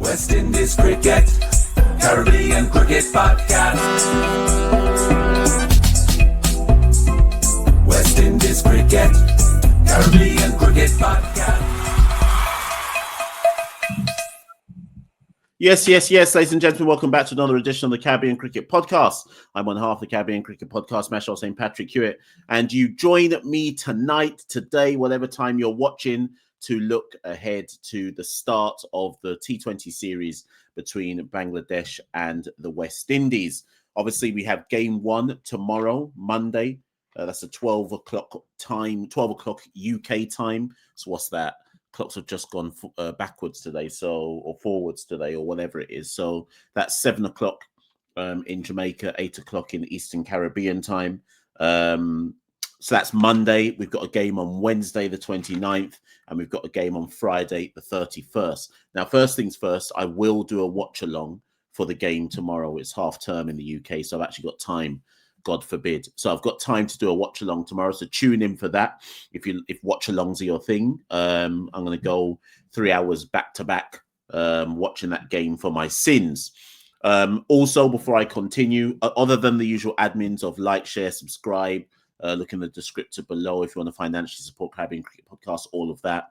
West Indies Cricket, Caribbean Cricket Podcast. West Indies Cricket, Caribbean Cricket Podcast. Yes, ladies and gentlemen, welcome back to another edition of the Caribbean Cricket Podcast. I'm one half of the Caribbean Cricket Podcast, Machel St. Patrick Hewitt, and you join me today, whatever time you're watching, to look ahead to the start of the T20 series between Bangladesh and the West Indies. Obviously, we have game one tomorrow, Monday. That's a 12 o'clock time, 12 o'clock UK time. So what's that? Clocks have just gone backwards today, or forwards today, or whatever it is. So that's 7 o'clock in Jamaica, 8 o'clock in Eastern Caribbean time. So that's Monday. We've got a game on Wednesday, the 29th, and we've got a game on Friday, the 31st. Now, first things first, I will do a watch along for the game tomorrow. It's half term in the UK, so I've actually got time. God forbid. So I've got time to do a watch along tomorrow. So tune in for that. If watch alongs are your thing, I'm going to go 3 hours back to back watching that game for my sins. Also, before I continue, other than the usual admins of like, share, subscribe, look in the descriptor below if you want to financially support Caribbean Cricket Podcast, all of that.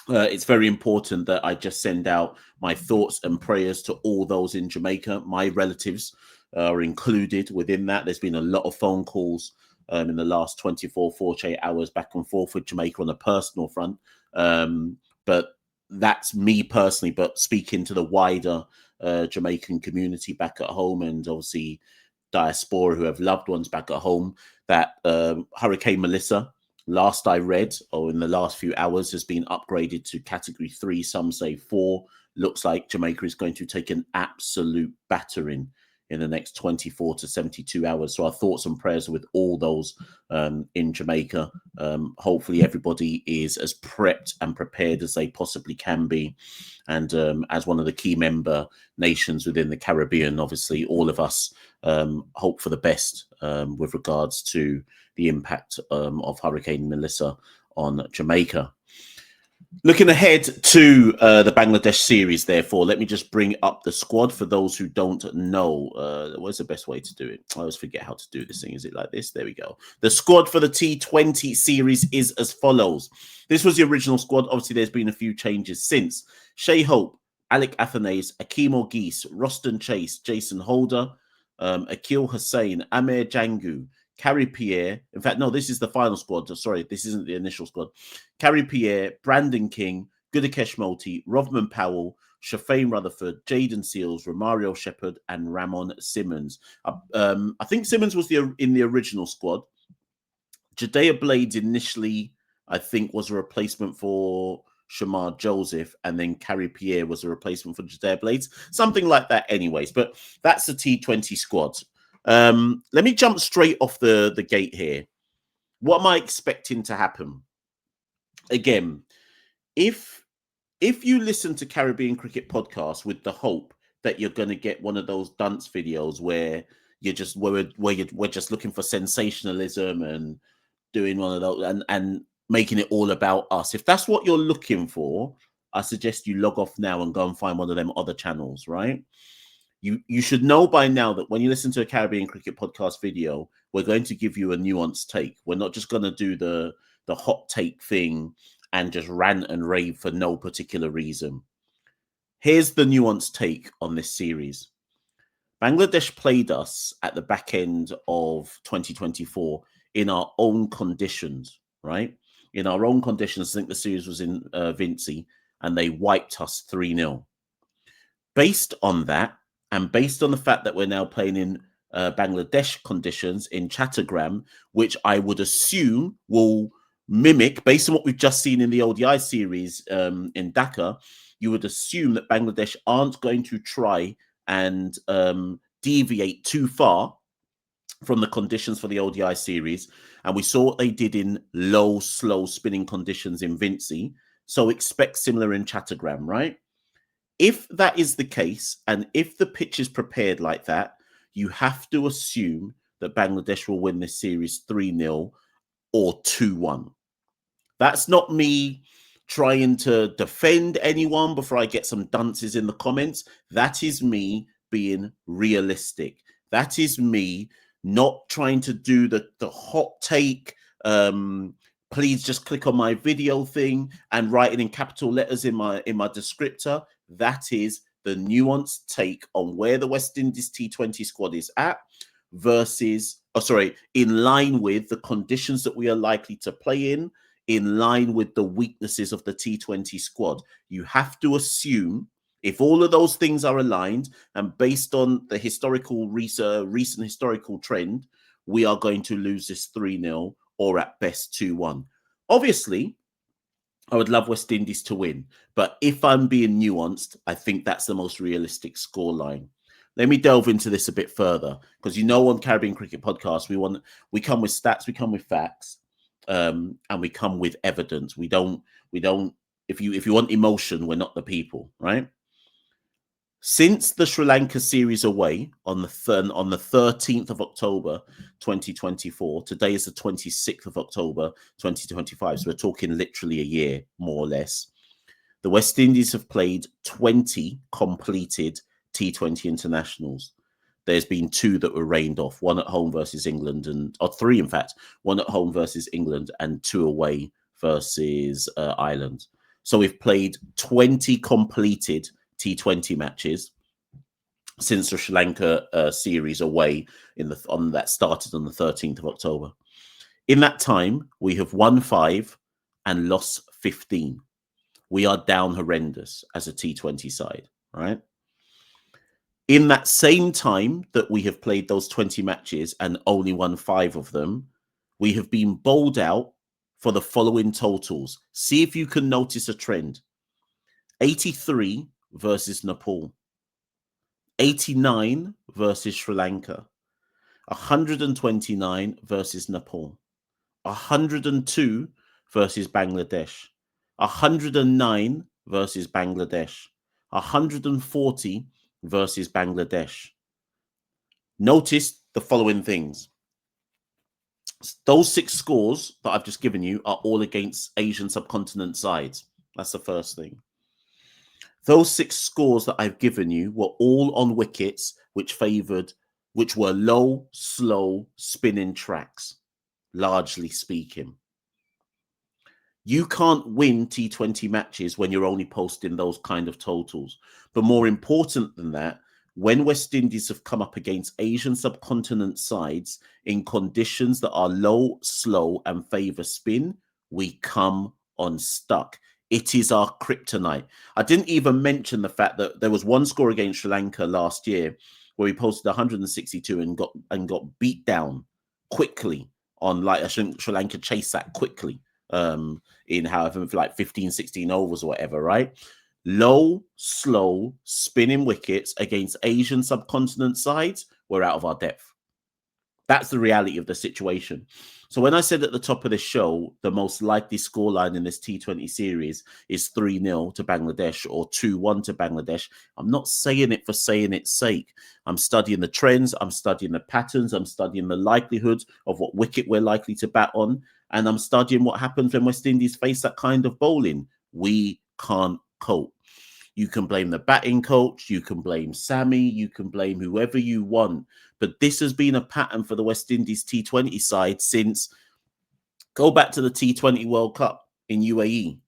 It's very important that I just send out my thoughts and prayers to all those in Jamaica. My relatives are included within that. There's been a lot of phone calls in the last 24, 48 hours back and forth with Jamaica on a personal front. But that's me personally, but speaking to the wider Jamaican community back at home, and obviously diaspora who have loved ones back at home, that Hurricane Melissa, last I read, or in the last few hours, has been upgraded to Category 3, some say 4. Looks like Jamaica is going to take an absolute battering in the next 24 to 72 hours. So our thoughts and prayers are with all those in Jamaica. Hopefully everybody is as prepped and prepared as they possibly can be. And as one of the key member nations within the Caribbean, obviously all of us hope for the best with regards to the impact of Hurricane Melissa on Jamaica. Looking ahead to the Bangladesh series, therefore, let me just bring up the squad for those who don't know. What's the best way to do it? I always forget how to do this thing. Is it like this? There we go. The squad for the T20 series is as follows. This was the original squad. Obviously, there's been a few changes since. Shea Hope, Alec Athanase, Akeem Orgeese, Roston Chase, Jason Holder, Akil Hussain, Amir Jangu, Carrie Pierre. In fact, no, this is the final squad. Sorry, this isn't the initial squad. Carrie Pierre, Brandon King, Gudakesh Multi, Rovman Powell, Shafane Rutherford, Jaden Seals, Romario Shepherd, and Ramon Simmons. I think Simmons was in the original squad. Jadea Blades initially, I think, was a replacement for Shamar Joseph, and then Carrie Pierre was a replacement for Jadea Blades. Something like that anyways. But that's the T20 squad. Let me jump straight off the gate here. What am I expecting to happen? Again, if you listen to Caribbean Cricket Podcast with the hope that you're going to get one of those dunce videos where we're just looking for sensationalism and doing one of those and making it all about us, if that's what you're looking for, I suggest you log off now and go and find one of them other channels, right? You should know by now that when you listen to a Caribbean Cricket Podcast video, we're going to give you a nuanced take. We're not just going to do the hot take thing and just rant and rave for no particular reason. Here's the nuanced take on this series. Bangladesh played us at the back end of 2024 in our own conditions, right? In our own conditions, I think the series was in Vinci, and they wiped us 3-0. Based on that, and based on the fact that we're now playing in Bangladesh conditions in Chattogram, which I would assume will mimic, based on what we've just seen in the ODI series in Dhaka, you would assume that Bangladesh aren't going to try and deviate too far from the conditions for the ODI series. And we saw what they did in low, slow spinning conditions in Vinci. So expect similar in Chattogram, right? If that is the case, and if the pitch is prepared like that, you have to assume that Bangladesh will win this series 3-0 or 2-1. That's not me trying to defend anyone before I get some dunces in the comments. That is me being realistic. That is me not trying to do the hot take. Please just click on my video thing and write it in capital letters in my descriptor. That is the nuanced take on where the West Indies T20 squad is at versus, in line with the conditions that we are likely to play in line with the weaknesses of the T20 squad. You have to assume, if all of those things are aligned and based on the historical recent historical trend, we are going to lose this 3-0 or at best 2-1. Obviously, I would love West Indies to win, but if I'm being nuanced, I think that's the most realistic scoreline. Let me delve into this a bit further, because on Caribbean Cricket Podcast, we come with stats, we come with facts, and we come with evidence. We don't. If you want emotion, we're not the people, right? Since the Sri Lanka series away on the 13th of October 2024, today is the 26th of October 2025, so we're talking literally a year, more or less. The West Indies have played 20 completed T20 internationals. There's been 2 that were rained off, one at home versus England, or 3 in fact, one at home versus England and 2 away versus Ireland. So we've played 20 completed T20 matches since the Sri Lanka series away that started on the 13th of October. In that time, we have won 5 and lost 15. We are down horrendous as a T20 side, right? In that same time that we have played those 20 matches and only won 5 of them, we have been bowled out for the following totals. See if you can notice a trend. 83 versus Nepal, 89 versus Sri Lanka, 129 versus Nepal, 102 versus Bangladesh, 109 versus Bangladesh, 140 versus Bangladesh. Notice the following things. Those 6 scores that I've just given you are all against Asian subcontinent sides. That's the first thing. Those 6 scores that I've given you were all on wickets which were low, slow, spinning tracks, largely speaking. You can't win T20 matches when you're only posting those kind of totals. But more important than that, when West Indies have come up against Asian subcontinent sides in conditions that are low, slow, and favour spin, we come unstuck. It is our kryptonite. I didn't even mention the fact that there was one score against Sri Lanka last year where we posted 162 and got beat down quickly on, like, Sri Lanka chased that quickly in however, like 15, 16 overs or whatever, right? Low, slow, spinning wickets against Asian subcontinent sides, we're out of our depth. That's the reality of the situation. So when I said at the top of the show, the most likely scoreline in this T20 series is 3-0 to Bangladesh or 2-1 to Bangladesh, I'm not saying it for saying its sake. I'm studying the trends, I'm studying the patterns, I'm studying the likelihood of what wicket we're likely to bat on, and I'm studying what happens when West Indies face that kind of bowling. We can't cope. You can blame the batting coach, you can blame Sammy, you can blame whoever you want. But this has been a pattern for the West Indies T20 side since, go back to the T20 World Cup in UAE,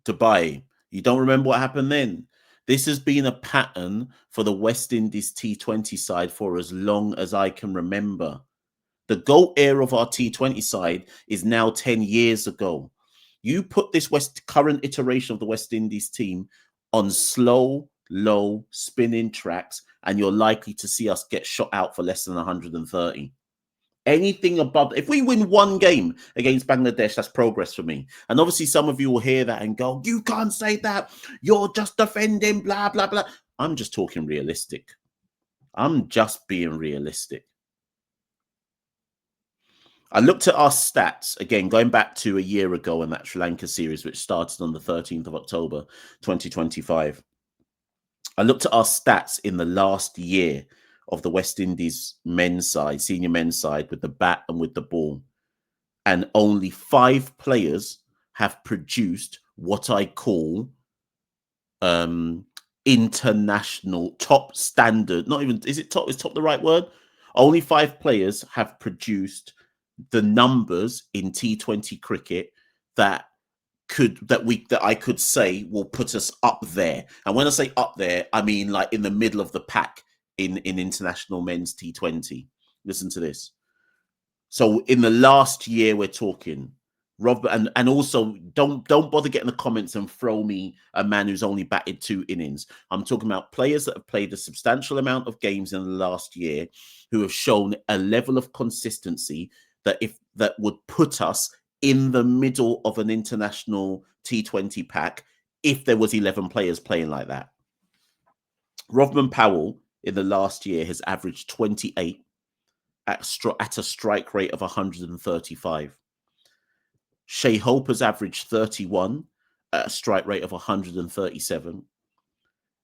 Dubai. You don't remember what happened then? This has been a pattern for the West Indies T20 side for as long as I can remember. The GOAT era of our T20 side is now 10 years ago. You put this current iteration of the West Indies team on slow, low, spinning tracks, and you're likely to see us get shot out for less than 130. Anything above, if we win one game against Bangladesh, that's progress for me. And obviously some of you will hear that and go, you can't say that, you're just defending, blah, blah, blah. I'm just talking realistic. I'm just being realistic. I looked at our stats, again, going back to a year ago in that Sri Lanka series, which started on the 13th of October, 2025. I looked at our stats in the last year of the West Indies men's side, senior men's side, with the bat and with the ball. And only 5 players have produced what I call international top standard. Not even, is it top? Is top the right word? Only 5 players have produced the numbers in T20 cricket that I could say will put us up there. And when I say up there, I mean like in the middle of the pack in international men's T20. Listen to this. So in the last year, we're talking Rob, and also don't bother getting the comments and throw me a man who's only batted 2 innings. I'm talking about players that have played a substantial amount of games in the last year, who have shown a level of consistency that would put us in the middle of an international T20 pack if there was 11 players playing like that. Rovman Powell in the last year has averaged 28 at a strike rate of 135. Shai Hope has averaged 31 at a strike rate of 137.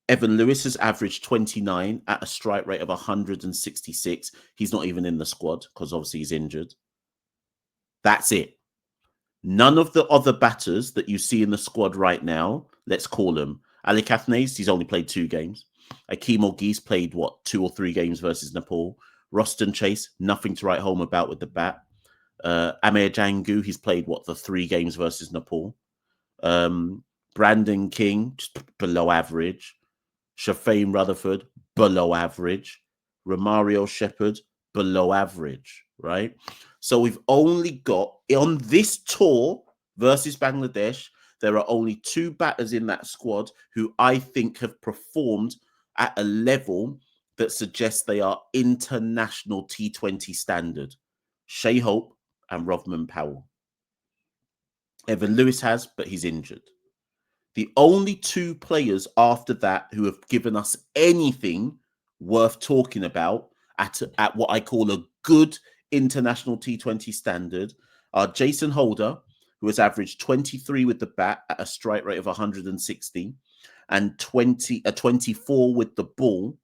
Evan Lewis has averaged 29 at a strike rate of 166. He's not even in the squad because obviously he's injured. That's it. None of the other batters that you see in the squad right now, let's call them. Ali Kathnays, he's only played 2 games. Akeem Orgees played, 2 or 3 games versus Nepal. Roston Chase, nothing to write home about with the bat. Amir Jangu, he's played, the 3 games versus Nepal. Brandon King, just below average. Shafane Rutherford, below average. Romario Shepherd, below average, right? So we've only got, on this tour versus Bangladesh, there are only 2 batters in that squad who I think have performed at a level that suggests they are international T20 standard. Shai Hope and Rovman Powell. Evan Lewis has, but he's injured. The only 2 players after that who have given us anything worth talking about at what I call a good international T20 standard are Jason Holder, who has averaged 23 with the bat at a strike rate of 160, and 24 with the ball,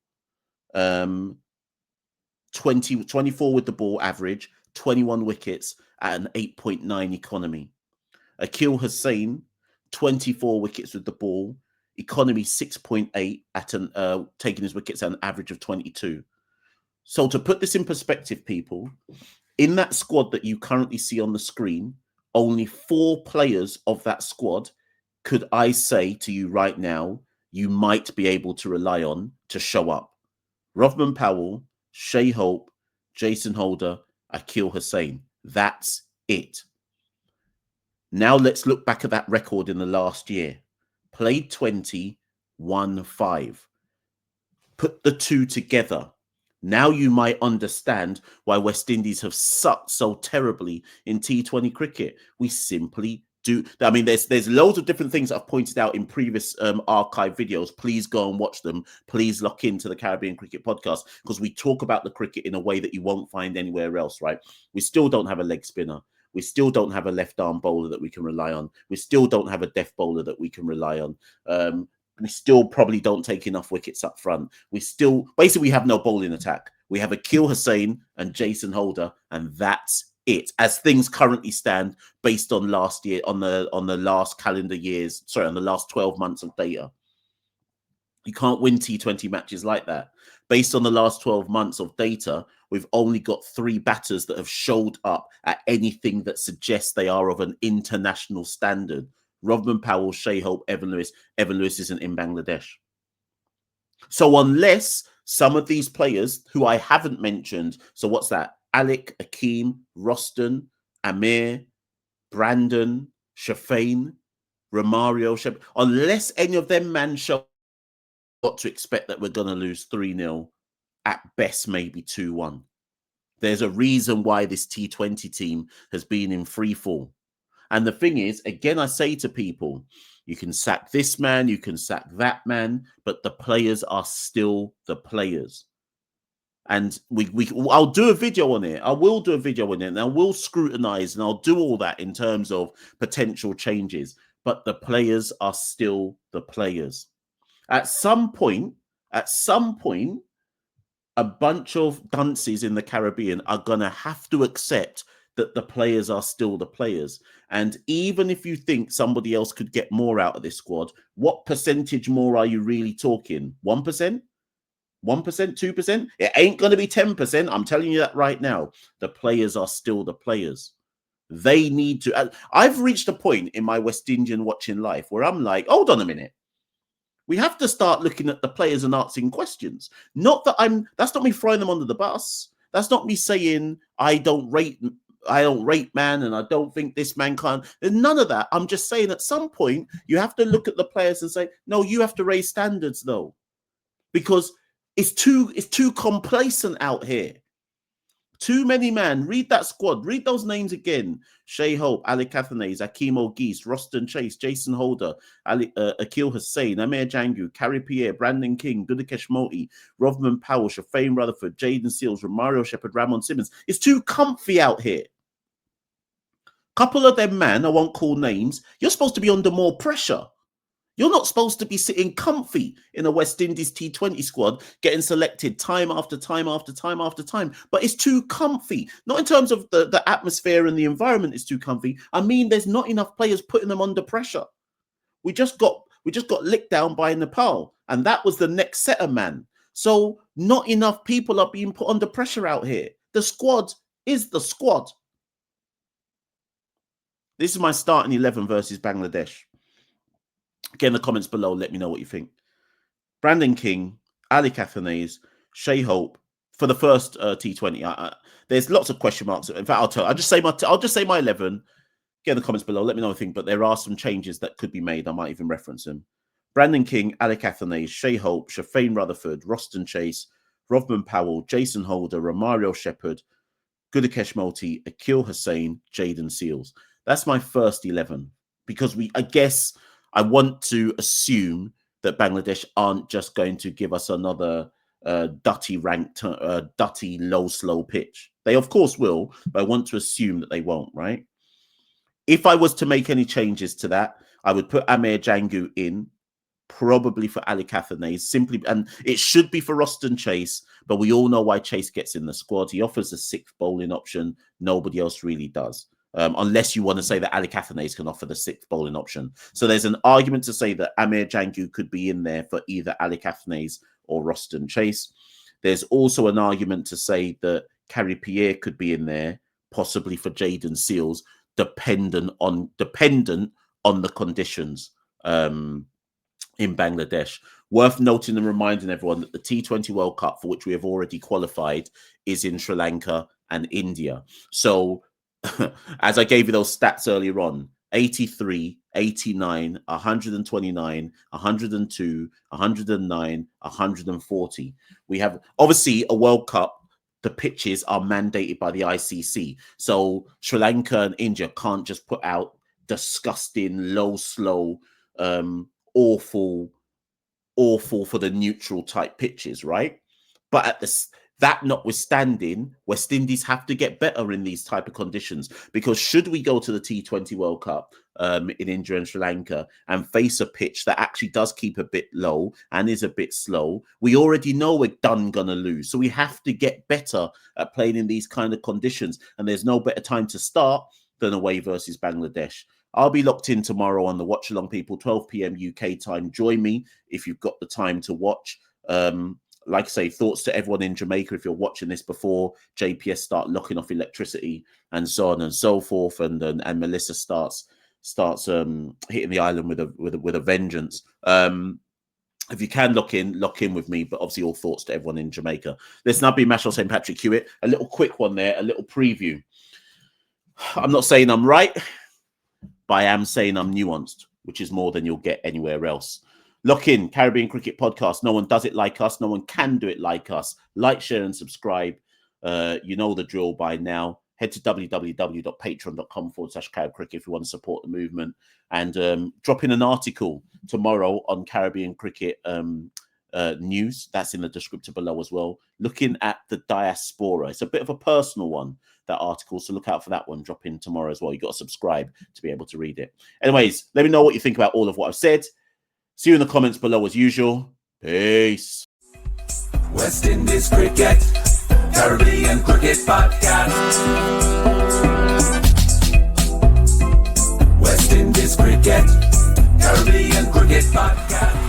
24 with the ball average, 21 wickets at an 8.9 economy. Akil Hussain, 24 wickets with the ball, economy 6.8 at taking his wickets at an average of 22. So to put this in perspective, people, in that squad that you currently see on the screen, only 4 players of that squad could I say to you right now you might be able to rely on to show up. Rovman Powell, Shai Hope, Jason Holder, Akil Hussain. That's it. Now let's look back at that record in the last year. Played 20, won 5. Put the 2 together. Now you might understand why West Indies have sucked so terribly in T20 cricket. We simply do. I mean, there's loads of different things that I've pointed out in previous archive videos. Please go and watch them. Please lock into the Caribbean Cricket Podcast because we talk about the cricket in a way that you won't find anywhere else, right? We still don't have a leg spinner. We still don't have a left-arm bowler that we can rely on. We still don't have a death bowler that we can rely on. We still probably don't take enough wickets up front. We have no bowling attack. We have Akil Hussain and Jason Holder, and that's it. As things currently stand, based on last year, on the last calendar years, on the last 12 months of data. You can't win T20 matches like that. Based on the last 12 months of data, we've only got 3 batters that have showed up at anything that suggests they are of an international standard. Rovman Powell, Shai Hope, Evan Lewis. Evan Lewis isn't in Bangladesh. So unless some of these players who I haven't mentioned, so what's that? Alec, Akeem, Roston, Amir, Brandon, Shafane, Romario, unless any of them man show, got to expect that we're going to lose 3-0, at best maybe 2-1. There's a reason why this T20 team has been in free fall. And the thing is, again, I say to people, you can sack this man, you can sack that man, but the players are still the players. And I'll do a video on it. I will do a video on it, and I will scrutinize, and I'll do all that in terms of potential changes. But the players are still the players. At some point, a bunch of dunces in the Caribbean are going to have to accept that the players are still the players. And even if you think somebody else could get more out of this squad, what percentage more are you really talking? 1%? 1%, 2%? It ain't going to be 10%. I'm telling you that right now. The players are still the players. They need to. I've reached a point in my West Indian watching life where I'm like, hold on a minute. We have to start looking at the players and asking questions. That's not me throwing them under the bus. That's not me saying I don't rate man and I don't think this man can. There's none of that. I'm just saying at some point you have to look at the players and say, no, you have to raise standards though. Because it's too complacent out here. Too many, man. Read that squad. Read those names again. Shea Hope, Ali Cathanes, Akeem O'Geese, Roston Chase, Jason Holder, Akil Hussain, Amir Jangu, Carrie Pierre, Brandon King, Gudakesh Moti, Rovman Powell, Shafane Rutherford, Jaden Seals, Romario Shepherd, Ramon Simmons. It's too comfy out here. Couple of them, man, I won't call names. You're supposed to be under more pressure. You're not supposed to be sitting comfy in a West Indies T20 squad, getting selected time after time after time after time. But it's too comfy. Not in terms of the atmosphere and the environment is too comfy. I mean, there's not enough players putting them under pressure. We just got licked down by Nepal, and that was the next setter, man. So not enough people are being put under pressure out here. The squad is the squad. This is my starting 11 versus Bangladesh. Get in the comments below. Let me know what you think. Brandon King, Ali Cathanes, Shea Hope for the first T20. There's lots of question marks. In fact, I'll just say my 11. Get in the comments below. Let me know what you think. But there are some changes that could be made. I might even reference them. Brandon King, Ali Cathanes, Shea Hope, Shafane Rutherford, Roston Chase, Rovman Powell, Jason Holder, Romario Shepherd, Gudakesh Moti, Akil Hussain, Jaden Seals. That's my first 11 because I guess I want to assume that Bangladesh aren't just going to give us another dutty low, slow pitch. They, of course, will, but I want to assume that they won't, right? If I was to make any changes to that, I would put Amir Jangu in, probably for Ali Cathanes, simply, and it should be for Roston Chase, but we all know why Chase gets in the squad. He offers a sixth bowling option. Nobody else really does. Unless you want to say that Ali Cathanes can offer the sixth bowling option. So there's an argument to say that Amir Jangu could be in there for either Ali Cathanes or Roston Chase. There's also an argument to say that Carrie Pierre could be in there, possibly for Jaden Seals, dependent on the conditions in Bangladesh. Worth noting and reminding everyone that the T20 World Cup, for which we have already qualified, is in Sri Lanka and India. So as I gave you those stats earlier on, 83, 89, 129, 102, 109, 140. We have, obviously, a World Cup. The pitches are mandated by the ICC. So Sri Lanka and India can't just put out disgusting, low, slow, awful for the neutral type pitches, right? But at that notwithstanding, West Indies have to get better in these type of conditions, because should we go to the T20 World Cup in India and Sri Lanka and face a pitch that actually does keep a bit low and is a bit slow, we already know we're gonna lose. So we have to get better at playing in these kind of conditions. And there's no better time to start than away versus Bangladesh. I'll be locked in tomorrow on the Watch Along People, 12 p.m. UK time. Join me if you've got the time to watch. Like I say, thoughts to everyone in Jamaica if you're watching this before JPS start locking off electricity and so on and so forth, and Melissa starts hitting the island with a vengeance. If you can lock in with me, but obviously all thoughts to everyone in Jamaica. Listen, I've been Machel St. Patrick Hewitt. A little quick one there, a little preview. I'm not saying I'm right, but I am saying I'm nuanced, which is more than you'll get anywhere else. Lock in, Caribbean Cricket Podcast. No one does it like us. No one can do it like us. Like, share, and subscribe. You know the drill by now. Head to www.patreon.com/Carib Cricket if you want to support the movement. And drop in an article tomorrow on Caribbean Cricket news. That's in the description below as well. Looking at the diaspora. It's a bit of a personal one, that article, so look out for that one. Drop in tomorrow as well. You've got to subscribe to be able to read it. Anyways, let me know what you think about all of what I've said. See you in the comments below as usual. Peace. West Indies Cricket, Caribbean Cricket Podcast. in this cricket, Caribbean Cricket Podcast.